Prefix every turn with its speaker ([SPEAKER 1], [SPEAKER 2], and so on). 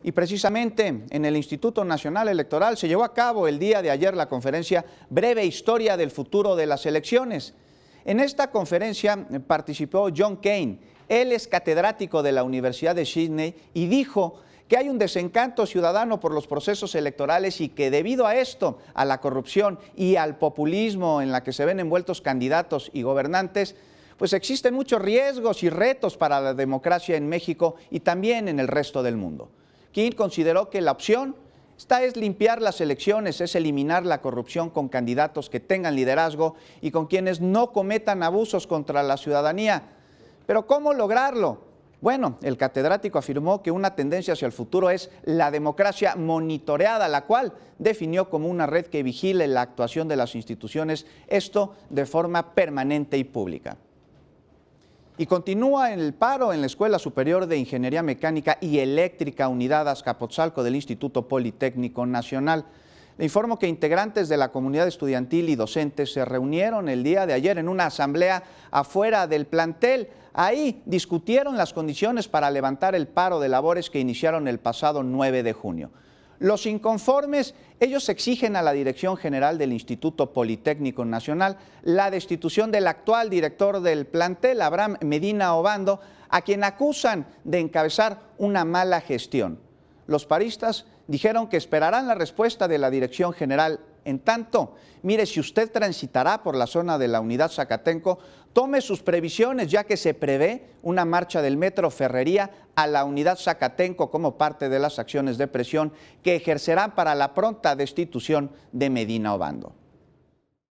[SPEAKER 1] Y precisamente en el Instituto Nacional Electoral se llevó a cabo el día de ayer la conferencia Breve Historia del Futuro de las Elecciones. En esta conferencia participó John Kane. Él es catedrático de la Universidad de Sydney y dijo que hay un desencanto ciudadano por los procesos electorales y que debido a esto, a la corrupción y al populismo en la que se ven envueltos candidatos y gobernantes, pues existen muchos riesgos y retos para la democracia en México y también en el resto del mundo. King consideró que la opción es limpiar las elecciones, es eliminar la corrupción con candidatos que tengan liderazgo y con quienes no cometan abusos contra la ciudadanía. ¿Pero cómo lograrlo? Bueno, el catedrático afirmó que una tendencia hacia el futuro es la democracia monitoreada, la cual definió como una red que vigile la actuación de las instituciones, esto de forma permanente y pública. Y continúa en el paro en la Escuela Superior de Ingeniería Mecánica y Eléctrica Unidad Azcapotzalco del Instituto Politécnico Nacional. Le informo que integrantes de la comunidad estudiantil y docentes se reunieron el día de ayer en una asamblea afuera del plantel. Ahí discutieron las condiciones para levantar el paro de labores que iniciaron el pasado 9 de junio. Los inconformes, ellos exigen a la Dirección General del Instituto Politécnico Nacional la destitución del actual director del plantel, Abraham Medina Obando, a quien acusan de encabezar una mala gestión. Los paristas dijeron que esperarán la respuesta de la Dirección General. En tanto, mire, si usted transitará por la zona de la Unidad Zacatenco, tome sus previsiones, ya que se prevé una marcha del Metro Ferrería a la Unidad Zacatenco como parte de las acciones de presión que ejercerán para la pronta destitución de Medina Obando.